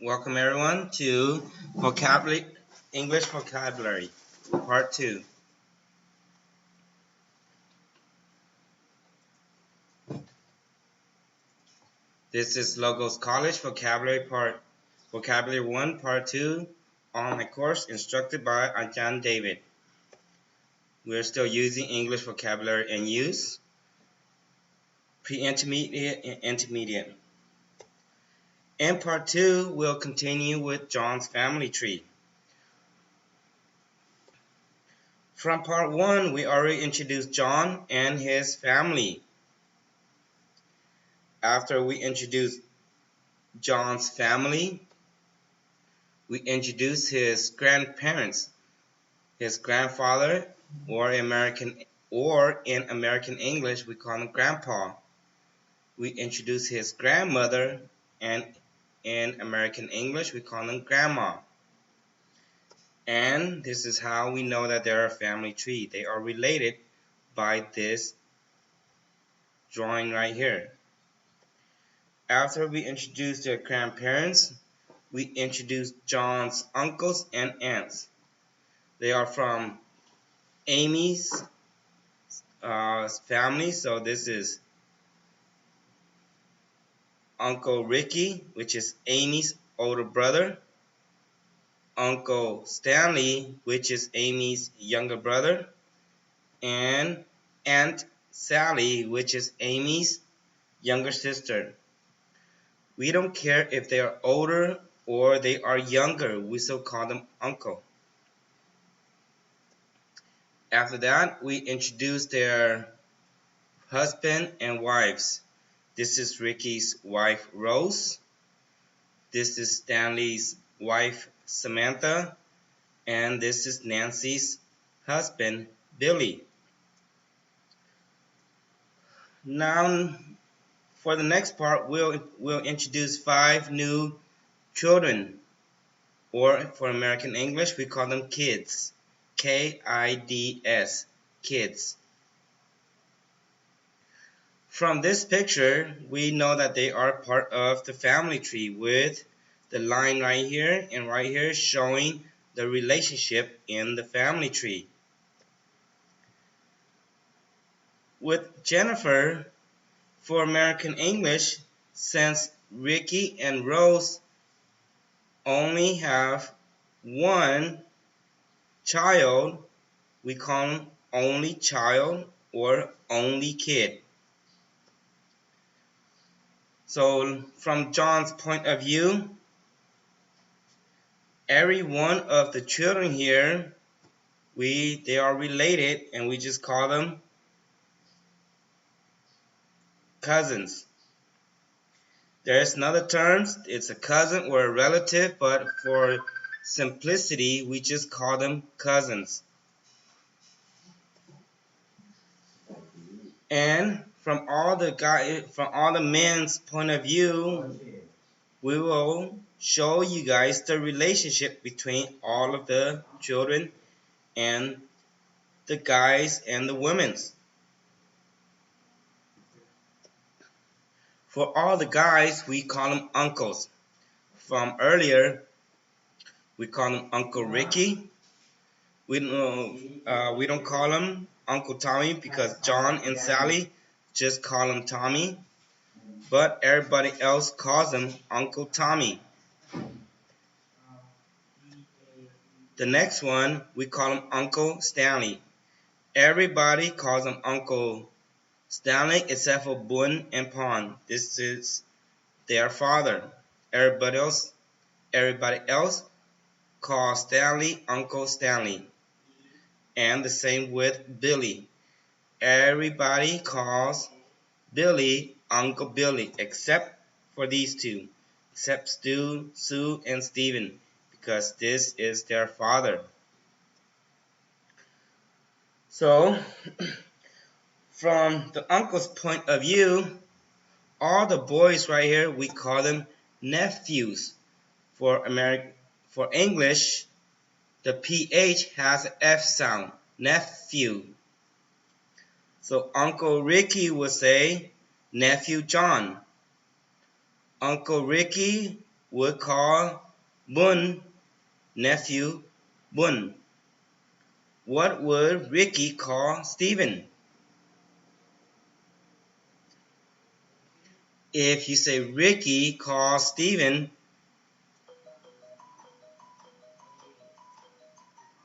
Welcome everyone to vocabulary English vocabulary part 2. This is Logos College vocabulary 1 part 2 online course instructed by Ajahn David. We are still using English vocabulary and use, pre-intermediate and intermediate. In part 2, we'll continue with John's family tree. From part 1, we already introduced John and his family. After we introduced John's family, we introduce his grandparents, his grandfather, or in American English we call him grandpa. We introduce his grandmother, and in American English we call him grandma. And this is how we know that they're a family tree. They are related by this drawing right here. After we introduce their grandparents, we introduce John's uncles and aunts. They are from Amy's family, so this is Uncle Ricky, which is Amy's older brother, Uncle Stanley, which is Amy's younger brother, and Aunt Sally, which is Amy's younger sister. We don't care if they are older or they are younger, we still call them uncle. After that, we introduce their husband and wives. This is Ricky's wife, Rose. This is Stanley's wife, Samantha. And this is Nancy's husband, Billy. Now, for the next part, we'll introduce 5 new children. Or for American English, we call them kids. K-I-D-S, kids. From this picture, we know that they are part of the family tree with the line right here and right here showing the relationship in the family tree. With Jennifer, for American English, since Ricky and Rose only have one child, we call them only child or only kid. So from John's point of view, every one of the children here, they are related and we just call them cousins. There's another term, it's a cousin or a relative, but for simplicity, we just call them cousins. And from all the men's point of view, we will show you guys the relationship between all of the children and the guys and the women's. For all the guys, we call them uncles. From earlier, we call him Uncle Ricky. We don't call him Uncle Tommy because John and Sally just call him Tommy, but everybody else calls him Uncle Tommy. The next one, we call him Uncle Stanley. Everybody calls him Uncle Stanley except for Boone and Pond. This is their father. Everybody else calls Stanley Uncle Stanley. And the same with Billy. Everybody calls Billy Uncle Billy except for these two. Except Stu, Sue, and Stephen, because this is their father. So, from the uncle's point of view, all the boys right here, we call them nephews. For English, the PH has an F sound, nephew. So Uncle Ricky would say nephew John. Uncle Ricky would call Bun nephew Bun? What would Ricky call Stephen? If you say Ricky calls Stephen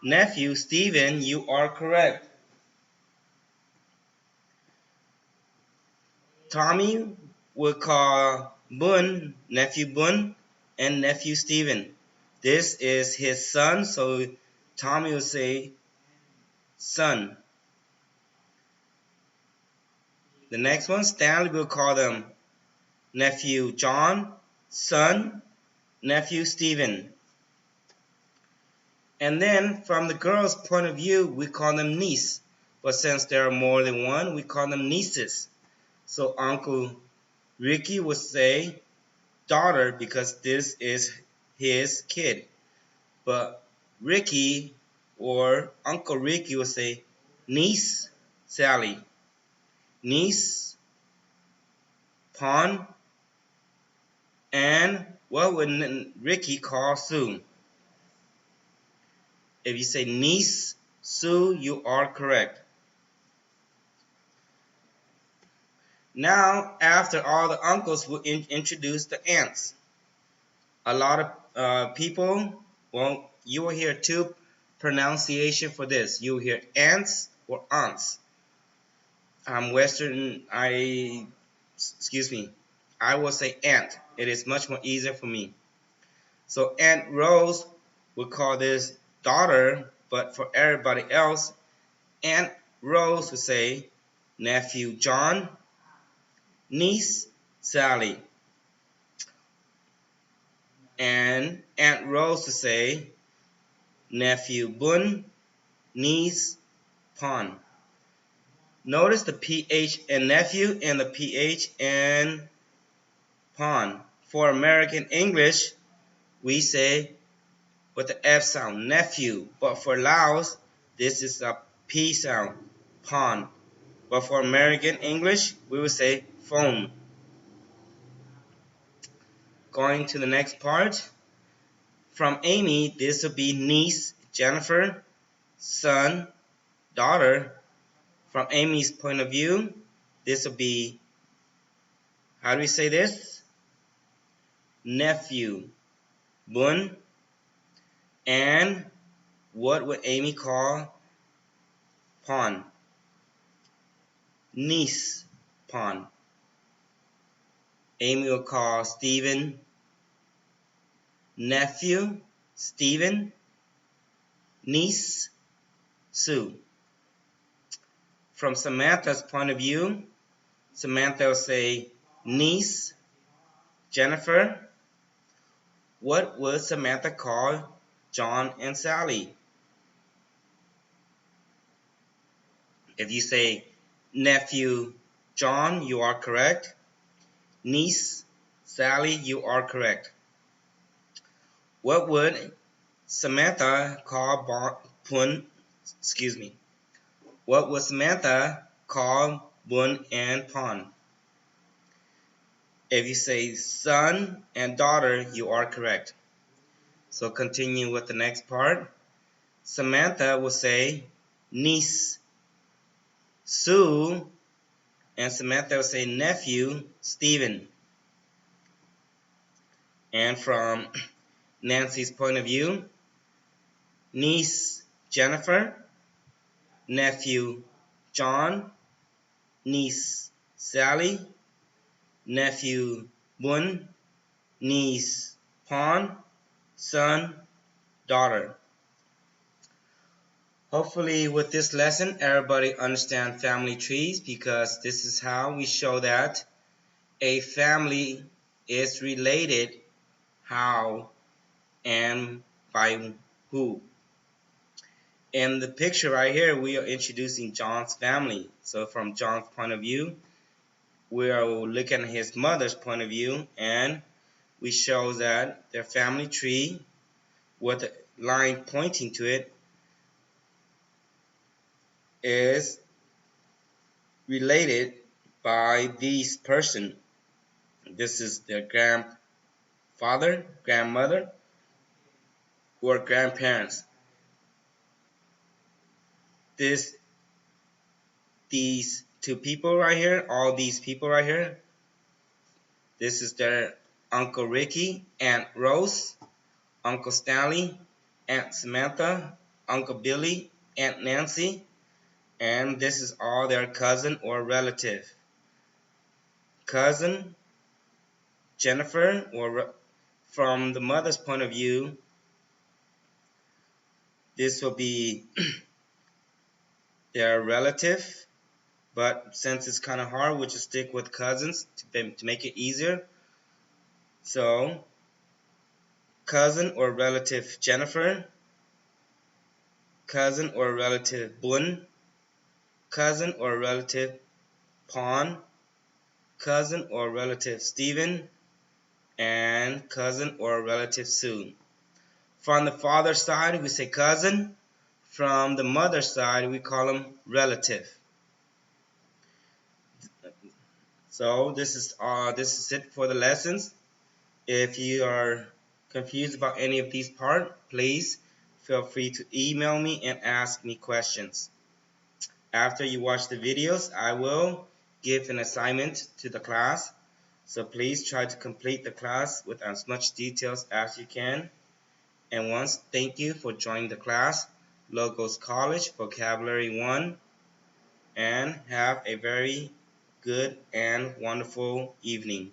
nephew Stephen, you are correct. Tommy would call Bun nephew Bun and nephew Stephen. This is his son, so Tommy will say son. The next one, Stanley will call them nephew John, son, nephew Stephen. And then from the girl's point of view, we call them niece. But since there are more than one, we call them nieces. So Uncle Ricky would say daughter because this is his kid. But Ricky or Uncle Ricky would say niece Sally, niece Pon, and what would Ricky call Sue? If you say niece Sue, you are correct. Now, after all the uncles, will introduce the aunts. A lot of people, well, you will hear two pronunciation for this. You will hear aunts or aunts. I'm Western. Excuse me. I will say aunt. It is much more easier for me. So Aunt Rose would call this daughter, but for everybody else, Aunt Rose would say nephew John, niece Sally. And Aunt Rose would say nephew Bun, niece Pon. Notice the PH in nephew and the PH in Pon. For American English, we say with the F sound, nephew. But for Laos, this is a P sound, Pon. But for American English, we would say phone. Going to the next part. From Amy, this will be niece, Jennifer, son, daughter. From Amy's point of view, this will be, how do we say this? Nephew, Bun. And what would Amy call Pon? Niece, Pon. Amy will call Stephen nephew, Stephen, niece, Sue. From Samantha's point of view, Samantha will say niece, Jennifer. What would Samantha call John and Sally? If you say nephew John, you are correct. Niece Sally, you are correct. What would Samantha call Bun? Excuse me. What would Samantha call Bun and Pon? If you say son and daughter, you are correct. So continue with the next part. Samantha will say niece Sue, and Samantha will say nephew Stephen. And from Nancy's point of view, niece Jennifer, nephew John, niece Sally, nephew Bun, niece Pon, son, daughter. Hopefully with this lesson everybody understand family trees, because this is how we show that a family is related, how and by who. In the picture right here, we are introducing John's family. So from John's point of view, we are looking at his mother's point of view, and we show that their family tree with a line pointing to it is related by this person. This is their grandfather father, grandmother, or grandparents. This These two people right here, all these people right here, this is their Uncle Ricky, Aunt Rose, Uncle Stanley, Aunt Samantha, Uncle Billy, Aunt Nancy, and this is all their cousin or relative. Cousin Jennifer, or from the mother's point of view, this will be their relative, but since it's kind of hard, we'll just stick with cousins to make it easier. So, cousin or relative Jennifer, cousin or relative Bun, cousin or relative Pon, cousin or relative Stephen, and cousin or relative Sue. From the father's side, we say cousin. From the mother's side, we call them relative. So this is it for the lessons. If you are confused about any of these parts, please feel free to email me and ask me questions. After you watch the videos, I will give an assignment to the class. So please try to complete the class with as much details as you can. And once, thank you for joining the class, Logos College Vocabulary 1, and have a very good and wonderful evening.